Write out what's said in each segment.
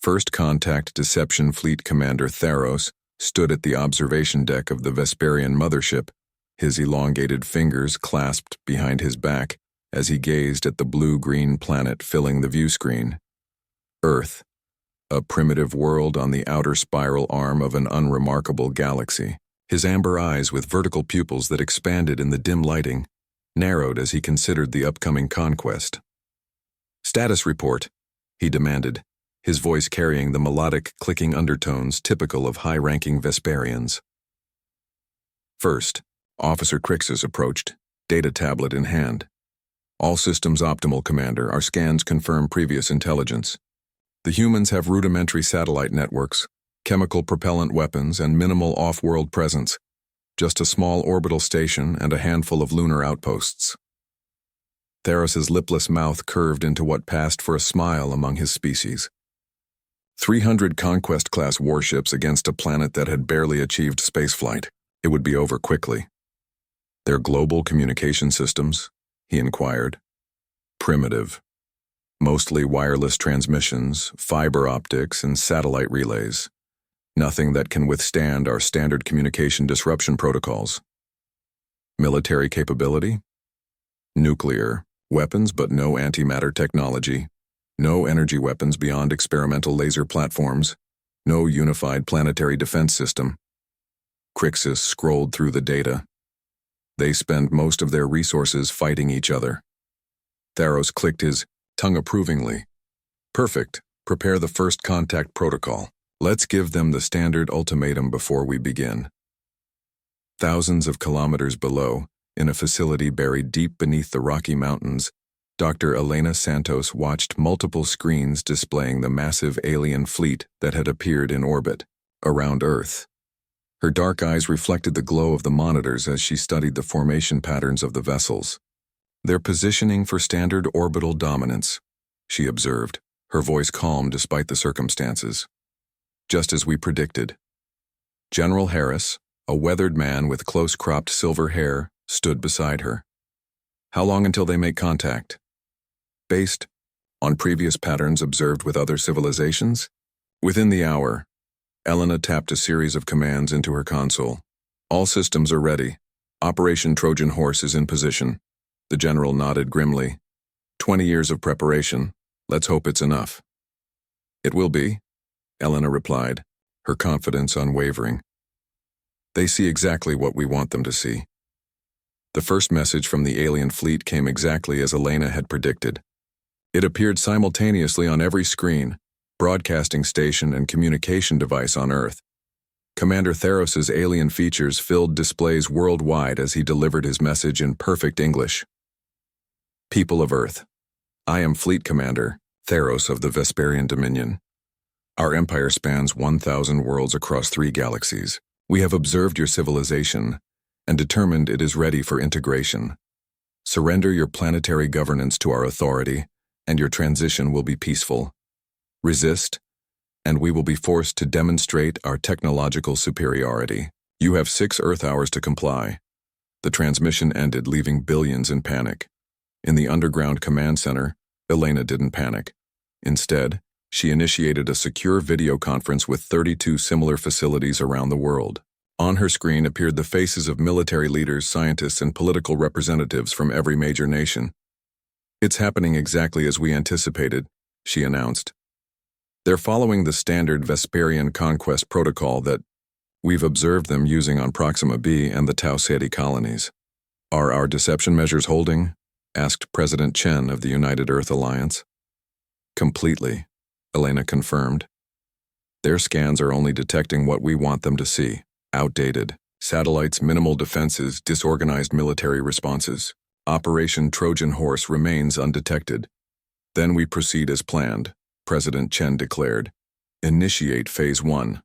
First Contact Deception Fleet Commander Theros stood at the observation deck of the Vesperian mothership, his elongated fingers clasped behind his back as he gazed at the blue-green planet filling the view screen. Earth, a primitive world on the outer spiral arm of an unremarkable galaxy. His amber eyes with vertical pupils that expanded in the dim lighting narrowed as he considered the upcoming conquest. "Status report," he demanded, his voice carrying the melodic, clicking undertones typical of high-ranking Vesperians. First, Officer Crixus approached, data tablet in hand. "All systems optimal, Commander. Our scans confirm previous intelligence. The humans have rudimentary satellite networks, chemical propellant weapons, and minimal off-world presence. Just a small orbital station and a handful of lunar outposts." Theros's lipless mouth curved into what passed for a smile among his species. 300 Conquest-class warships against a planet that had barely achieved spaceflight. It would be over quickly. "Their global communication systems?" he inquired. "Primitive. Mostly wireless transmissions, fiber optics, and satellite relays. Nothing that can withstand our standard communication disruption protocols." "Military capability?" "Nuclear. Weapons but no antimatter technology. No energy weapons beyond experimental laser platforms. No unified planetary defense system." Crixus scrolled through the data. "They spend most of their resources fighting each other." Theros clicked his tongue approvingly. "Perfect. Prepare the first contact protocol. Let's give them the standard ultimatum before we begin." Thousands of kilometers below, in a facility buried deep beneath the Rocky Mountains, Dr. Elena Santos watched multiple screens displaying the massive alien fleet that had appeared in orbit around Earth. Her dark eyes reflected the glow of the monitors as she studied the formation patterns of the vessels. "They're positioning for standard orbital dominance," she observed, her voice calm despite the circumstances. "Just as we predicted." General Harris, a weathered man with close-cropped silver hair, stood beside her. "How long until they make contact?" "Based on previous patterns observed with other civilizations? Within the hour." Elena tapped a series of commands into her console. "All systems are ready. Operation Trojan Horse is in position." The general nodded grimly. 20 years of preparation. Let's hope it's enough." "It will be," Elena replied, her confidence unwavering. "They see exactly what we want them to see." The first message from the alien fleet came exactly as Elena had predicted. It appeared simultaneously on every screen, broadcasting station and communication device on Earth. Commander Theros's alien features filled displays worldwide as he delivered his message in perfect English. "People of Earth, I am Fleet Commander Theros of the Vesperian Dominion. Our empire spans 1,000 worlds across 3 galaxies. We have observed your civilization and determined it is ready for integration. Surrender your planetary governance to our authority, and your transition will be peaceful. Resist, and we will be forced to demonstrate our technological superiority. You have 6 Earth hours to comply." The transmission ended, leaving billions in panic. In the underground command center, Elena didn't panic. Instead, she initiated a secure video conference with 32 similar facilities around the world. On her screen appeared the faces of military leaders, scientists, and political representatives from every major nation. "It's happening exactly as we anticipated," she announced. "They're following the standard Vesperian conquest protocol that we've observed them using on Proxima B and the Tau Ceti colonies." "Are our deception measures holding?" asked President Chen of the United Earth Alliance. "Completely," Elena confirmed. "Their scans are only detecting what we want them to see. Outdated satellites, minimal defenses, disorganized military responses. Operation Trojan Horse remains undetected. Then we proceed as planned," President Chen declared. "Initiate Phase 1.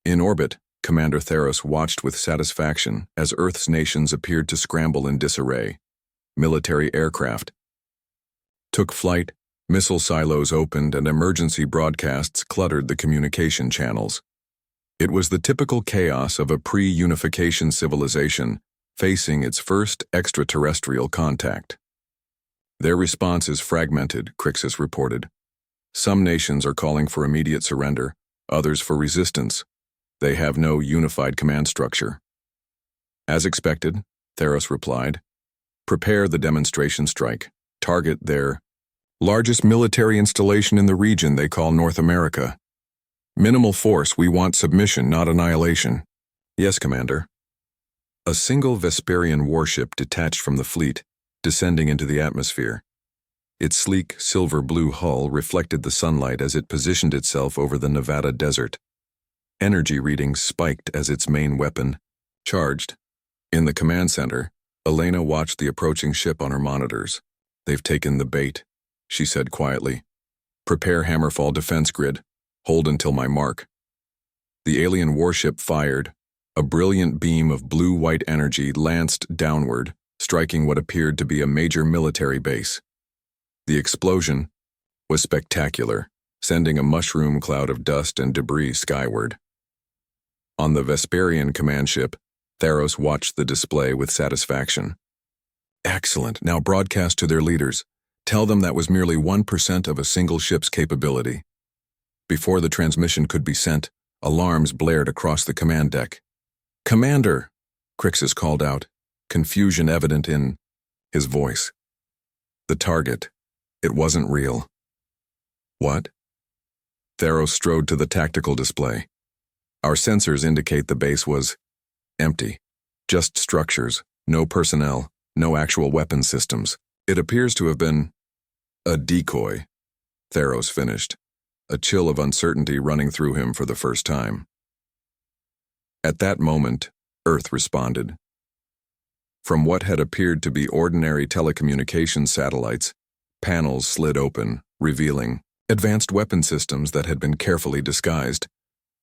In orbit, Commander Theros watched with satisfaction as Earth's nations appeared to scramble in disarray. Military aircraft took flight, missile silos opened, and emergency broadcasts cluttered the communication channels. It was the typical chaos of a pre-unification civilization facing its first extraterrestrial contact. "Their response is fragmented," Crixus reported. Some nations are calling for immediate surrender, others for resistance. They have no unified command structure. As expected, Theros replied, prepare the demonstration strike. Target their largest military installation in the region they call North America. Minimal force, we want submission, not annihilation. Yes, Commander. A single Vesperian warship detached from the fleet, descending into the atmosphere. Its sleek, silver-blue hull reflected the sunlight as it positioned itself over the Nevada desert. Energy readings spiked as its main weapon charged. In the command center, Elena watched the approaching ship on her monitors. They've taken the bait, she said quietly. Prepare Hammerfall defense grid. Hold until my mark. The alien warship fired. A brilliant beam of blue-white energy lanced downward, striking what appeared to be a major military base. The explosion was spectacular, sending a mushroom cloud of dust and debris skyward. On the Vesperian command ship, Theros watched the display with satisfaction. Excellent. Now broadcast to their leaders. Tell them that was merely 1% of a single ship's capability. Before the transmission could be sent, alarms blared across the command deck. Commander, Crixus called out, confusion evident in his voice. The target. It wasn't real. What? Theros strode to the tactical display. Our sensors indicate the base was empty. Just structures, no personnel, no actual weapon systems. It appears to have been a decoy, Theros finished, a chill of uncertainty running through him for the first time. At that moment, Earth responded. From what had appeared to be ordinary telecommunications satellites, panels slid open, revealing advanced weapon systems that had been carefully disguised.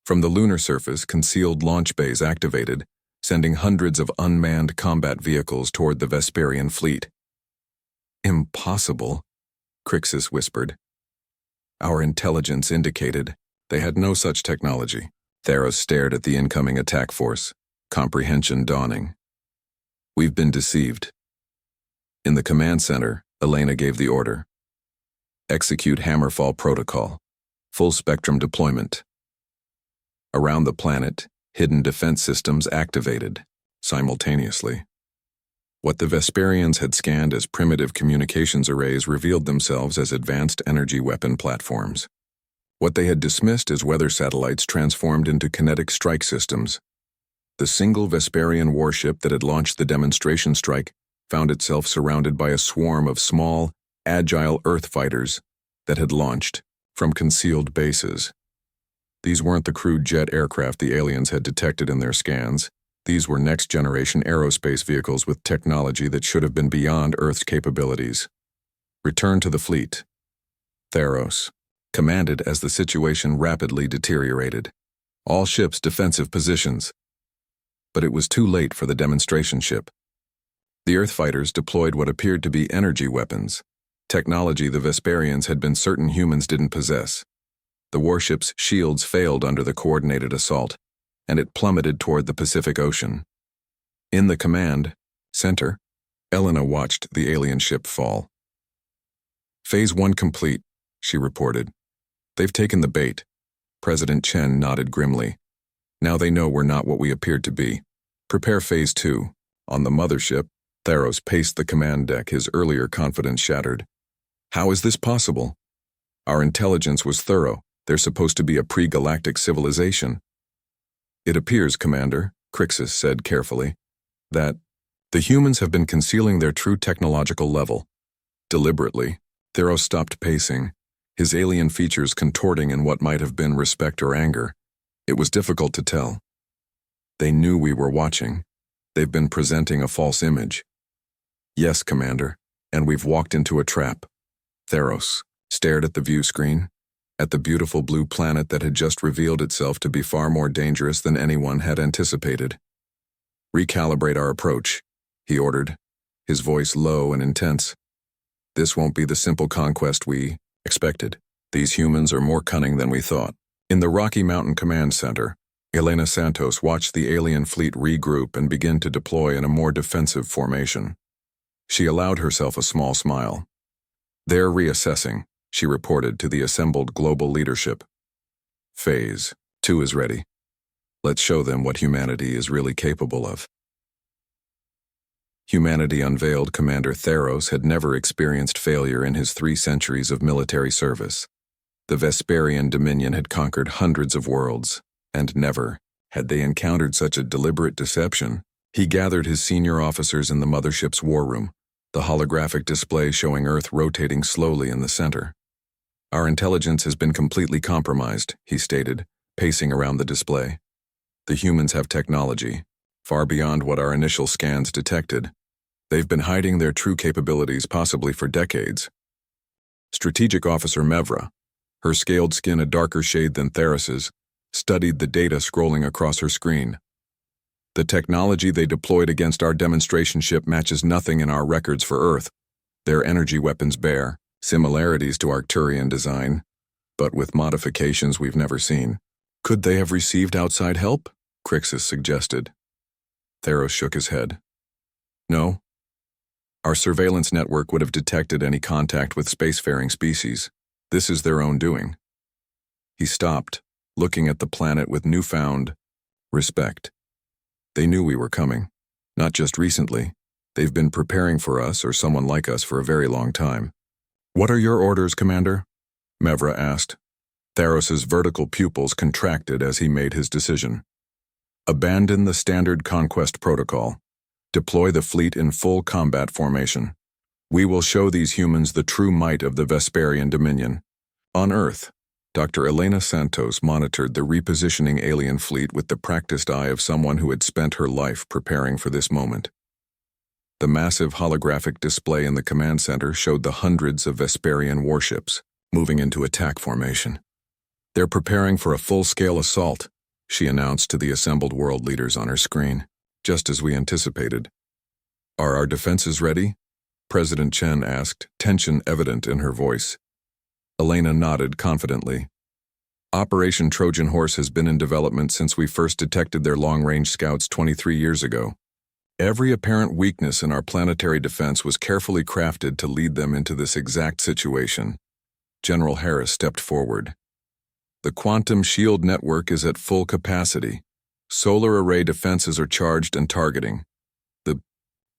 From the lunar surface, concealed launch bays activated, sending hundreds of unmanned combat vehicles toward the Vesperian fleet. Impossible, Crixus whispered. Our intelligence indicated they had no such technology. Theros stared at the incoming attack force, comprehension dawning. We've been deceived. In the command center, Elena gave the order. Execute Hammerfall protocol. Full spectrum deployment. Around the planet, hidden defense systems activated, simultaneously. What the Vesperians had scanned as primitive communications arrays revealed themselves as advanced energy weapon platforms. What they had dismissed as weather satellites transformed into kinetic strike systems. The single Vesperian warship that had launched the demonstration strike found itself surrounded by a swarm of small, agile Earth fighters that had launched from concealed bases. These weren't the crude jet aircraft the aliens had detected in their scans. These were next-generation aerospace vehicles with technology that should have been beyond Earth's capabilities. Return to the fleet. Theros commanded as the situation rapidly deteriorated. All ships' defensive positions. But it was too late for the demonstration ship. The Earth fighters deployed what appeared to be energy weapons, technology the Vesperians had been certain humans didn't possess. The warship's shields failed under the coordinated assault, and it plummeted toward the Pacific Ocean. In the command center, Elena watched the alien ship fall. Phase 1 complete, she reported. They've taken the bait. President Chen nodded grimly. Now they know we're not what we appeared to be. Prepare Phase 2. On the mothership, Theros paced the command deck, his earlier confidence shattered. How is this possible? Our intelligence was thorough. They're supposed to be a pre-galactic civilization. It appears, Commander, Crixus said carefully, that the humans have been concealing their true technological level. Deliberately, Theros stopped pacing, his alien features contorting in what might have been respect or anger. It was difficult to tell. They knew we were watching. They've been presenting a false image. Yes, Commander, and we've walked into a trap. Theros stared at the view screen, at the beautiful blue planet that had just revealed itself to be far more dangerous than anyone had anticipated. Recalibrate our approach, he ordered, his voice low and intense. This won't be the simple conquest we expected. These humans are more cunning than we thought. In the Rocky Mountain Command Center, Elena Santos watched the alien fleet regroup and begin to deploy in a more defensive formation. She allowed herself a small smile. They're reassessing, she reported to the assembled global leadership. Phase 2 is ready. Let's show them what humanity is really capable of. Humanity unveiled Commander Theros had never experienced failure in his 3 centuries of military service. The Vesperian Dominion had conquered hundreds of worlds, and never had they encountered such a deliberate deception. He gathered his senior officers in the mothership's war room, the holographic display showing Earth rotating slowly in the center. Our intelligence has been completely compromised, he stated, pacing around the display. The humans have technology, far beyond what our initial scans detected. They've been hiding their true capabilities possibly for decades. Strategic Officer Mevra, her scaled skin a darker shade than Theros's, studied the data scrolling across her screen. The technology they deployed against our demonstration ship matches nothing in our records for Earth. Their energy weapons bear similarities to Arcturian design, but with modifications we've never seen. Could they have received outside help? Crixus suggested. Theros shook his head. No. Our surveillance network would have detected any contact with spacefaring species. This is their own doing. He stopped, looking at the planet with newfound respect. They knew we were coming. Not just recently. They've been preparing for us or someone like us for a very long time. What are your orders, Commander? Mevra asked. Theros's vertical pupils contracted as he made his decision. Abandon the standard conquest protocol. Deploy the fleet in full combat formation. We will show these humans the true might of the Vesperian Dominion. On Earth, Dr. Elena Santos monitored the repositioning alien fleet with the practiced eye of someone who had spent her life preparing for this moment. The massive holographic display in the command center showed the hundreds of Vesperian warships moving into attack formation. They're preparing for a full-scale assault, she announced to the assembled world leaders on her screen, just as we anticipated. Are our defenses ready? President Chen asked, tension evident in her voice. Elena nodded confidently. Operation Trojan Horse has been in development since we first detected their long-range scouts 23 years ago. Every apparent weakness in our planetary defense was carefully crafted to lead them into this exact situation. General Harris stepped forward. The quantum shield network is at full capacity. Solar array defenses are charged and targeting. The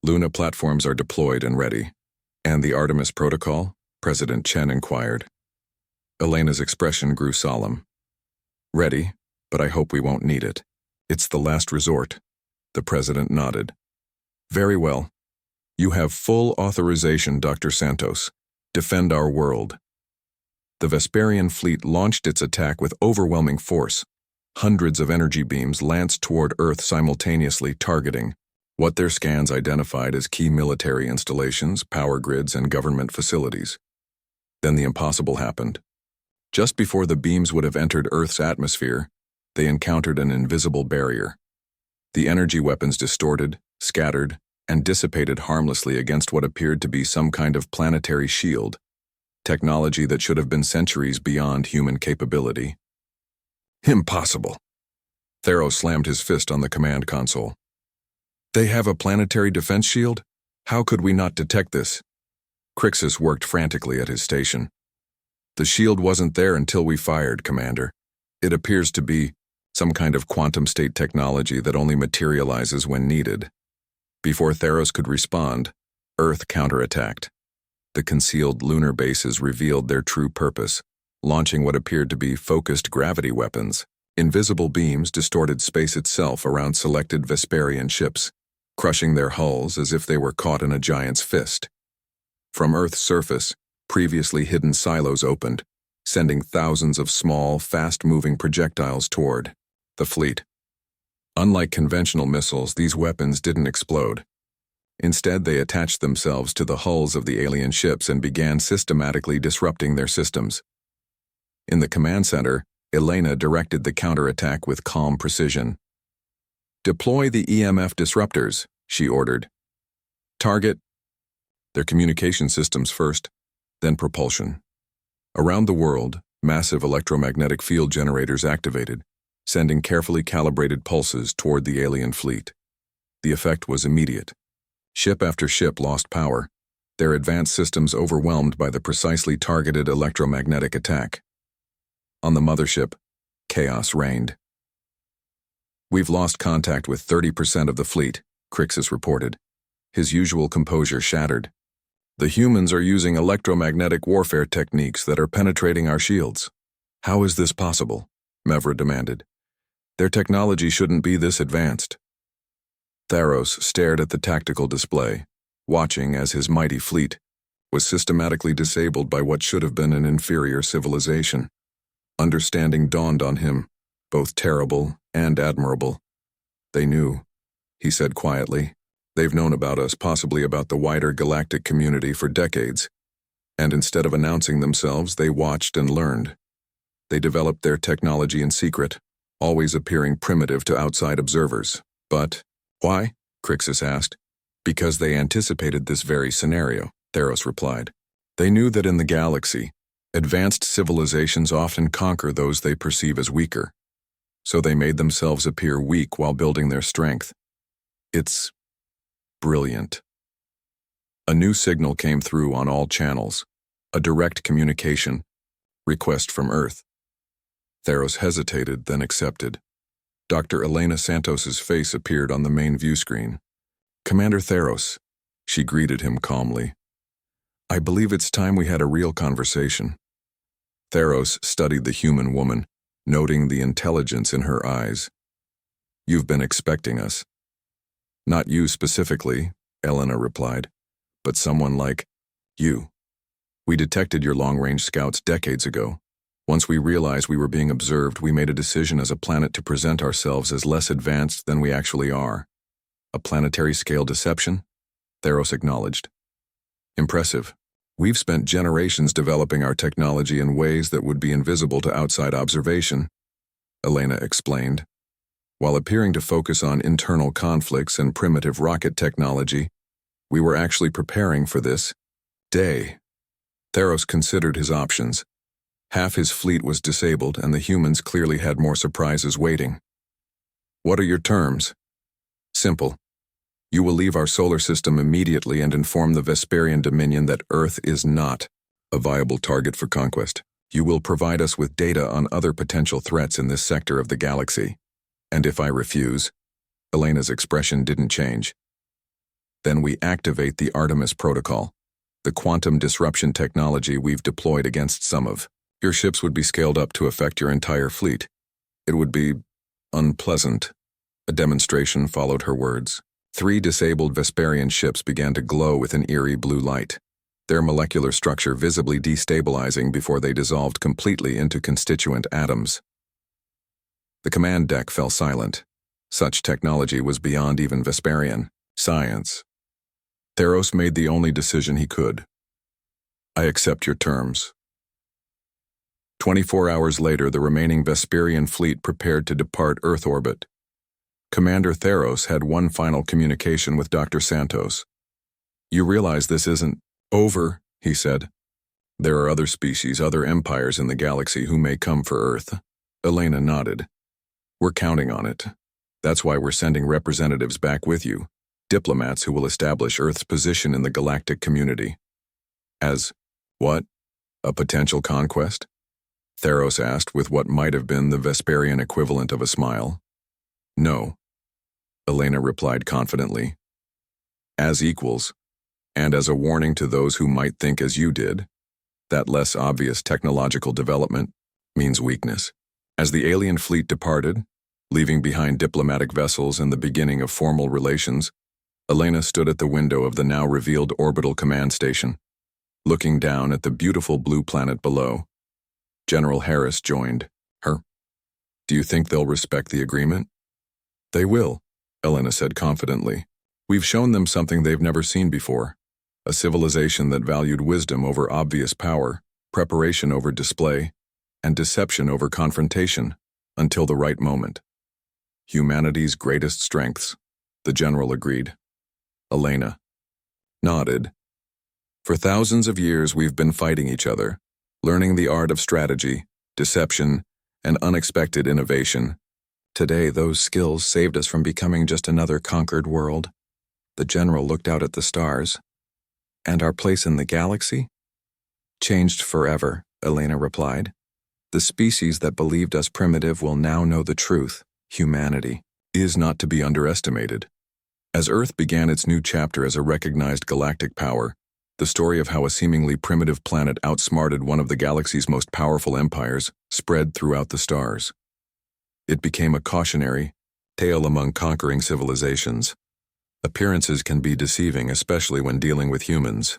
Luna platforms are deployed and ready. And the Artemis protocol? President Chen inquired. Elena's expression grew solemn. Ready, but I hope we won't need it. It's the last resort. The president nodded. Very well. You have full authorization, Dr. Santos. Defend our world. The Vesperian fleet launched its attack with overwhelming force. Hundreds of energy beams lanced toward Earth simultaneously, targeting what their scans identified as key military installations, power grids, and government facilities. Then the impossible happened. Just before the beams would have entered Earth's atmosphere, they encountered an invisible barrier. The energy weapons distorted, scattered, and dissipated harmlessly against what appeared to be some kind of planetary shield, technology that should have been centuries beyond human capability. Impossible. Theros slammed his fist on the command console. They have a planetary defense shield? How could we not detect this? Crixus worked frantically at his station. The shield wasn't there until we fired, Commander. It appears to be some kind of quantum state technology that only materializes when needed. Before Theros could respond, Earth counterattacked. The concealed lunar bases revealed their true purpose, launching what appeared to be focused gravity weapons. Invisible beams distorted space itself around selected Vesperian ships, crushing their hulls as if they were caught in a giant's fist. From Earth's surface, previously hidden silos opened, sending thousands of small, fast-moving projectiles toward the fleet. Unlike conventional missiles, these weapons didn't explode. Instead, they attached themselves to the hulls of the alien ships and began systematically disrupting their systems. In the command center, Elena directed the counterattack with calm precision. Deploy the EMF disruptors, she ordered. Target their communication systems first, then propulsion. Around the world, massive electromagnetic field generators activated, sending carefully calibrated pulses toward the alien fleet. The effect was immediate. Ship after ship lost power, their advanced systems overwhelmed by the precisely targeted electromagnetic attack. On the mothership, chaos reigned. "We've lost contact with 30% of the fleet," Crixus reported, his usual composure shattered. "The humans are using electromagnetic warfare techniques that are penetrating our shields." "How is this possible?" Mevra demanded. "Their technology shouldn't be this advanced." Theros stared at the tactical display, watching as his mighty fleet was systematically disabled by what should have been an inferior civilization. Understanding dawned on him, both terrible and admirable. "They knew," he said quietly. "They've known about us, possibly about the wider galactic community for decades. And instead of announcing themselves, they watched and learned. They developed their technology in secret, always appearing primitive to outside observers. But why?" Crixus asked. "Because they anticipated this very scenario," Theros replied. "They knew that in the galaxy, advanced civilizations often conquer those they perceive as weaker. So they made themselves appear weak while building their strength. It's brilliant." A new signal came through on all channels, a direct communication, request from Earth. Theros hesitated, then accepted. Dr. Elena Santos's face appeared on the main view screen. "Commander Theros," she greeted him calmly. "I believe it's time we had a real conversation." Theros studied the human woman, noting the intelligence in her eyes. "You've been expecting us." "Not you specifically," Elena replied, "but someone like you. We detected your long-range scouts decades ago. Once we realized we were being observed, we made a decision as a planet to present ourselves as less advanced than we actually are." "A planetary-scale deception?" Theros acknowledged. "Impressive. We've spent generations developing our technology in ways that would be invisible to outside observation," Elena explained. "While appearing to focus on internal conflicts and primitive rocket technology, we were actually preparing for this day." Theros considered his options. Half his fleet was disabled, and the humans clearly had more surprises waiting. "What are your terms?" "Simple. You will leave our solar system immediately and inform the Vesperian Dominion that Earth is not a viable target for conquest. You will provide us with data on other potential threats in this sector of the galaxy. And if I refuse," Elena's expression didn't change, "then we activate the Artemis Protocol, the quantum disruption technology we've deployed against some of. Your ships would be scaled up to affect your entire fleet. It would be unpleasant." A demonstration followed her words. 3 disabled Vesperian ships began to glow with an eerie blue light, their molecular structure visibly destabilizing before they dissolved completely into constituent atoms. The command deck fell silent. Such technology was beyond even Vesperian science. Theros made the only decision he could. "I accept your terms." 24 hours later, the remaining Vesperian fleet prepared to depart Earth orbit. Commander Theros had one final communication with Dr. Santos. "You realize this isn't over," he said. "There are other species, other empires in the galaxy who may come for Earth." Elena nodded. "We're counting on it. That's why we're sending representatives back with you, diplomats who will establish Earth's position in the galactic community." "As what? A potential conquest?" Theros asked with what might have been the Vesperian equivalent of a smile. "No," Elena replied confidently. "As equals, and as a warning to those who might think as you did, that less obvious technological development means weakness." As the alien fleet departed, leaving behind diplomatic vessels and the beginning of formal relations, Elena stood at the window of the now revealed orbital command station, looking down at the beautiful blue planet below. General Harris joined her. "Do you think they'll respect the agreement?" "They will," Elena said confidently. "We've shown them something they've never seen before, a civilization that valued wisdom over obvious power, preparation over display, and deception over confrontation, until the right moment. Humanity's greatest strengths," the general agreed. Elena nodded. "For thousands of years we've been fighting each other, learning the art of strategy, deception, and unexpected innovation. Today those skills saved us from becoming just another conquered world." The general looked out at the stars. And our place in the galaxy? Changed forever, Elena replied. The species that believed us primitive will now know the truth. Humanity is not to be underestimated. As Earth began its new chapter as a recognized galactic power, the story of how a seemingly primitive planet outsmarted one of the galaxy's most powerful empires spread throughout the stars. It became a cautionary tale among conquering civilizations. Appearances can be deceiving, especially when dealing with humans.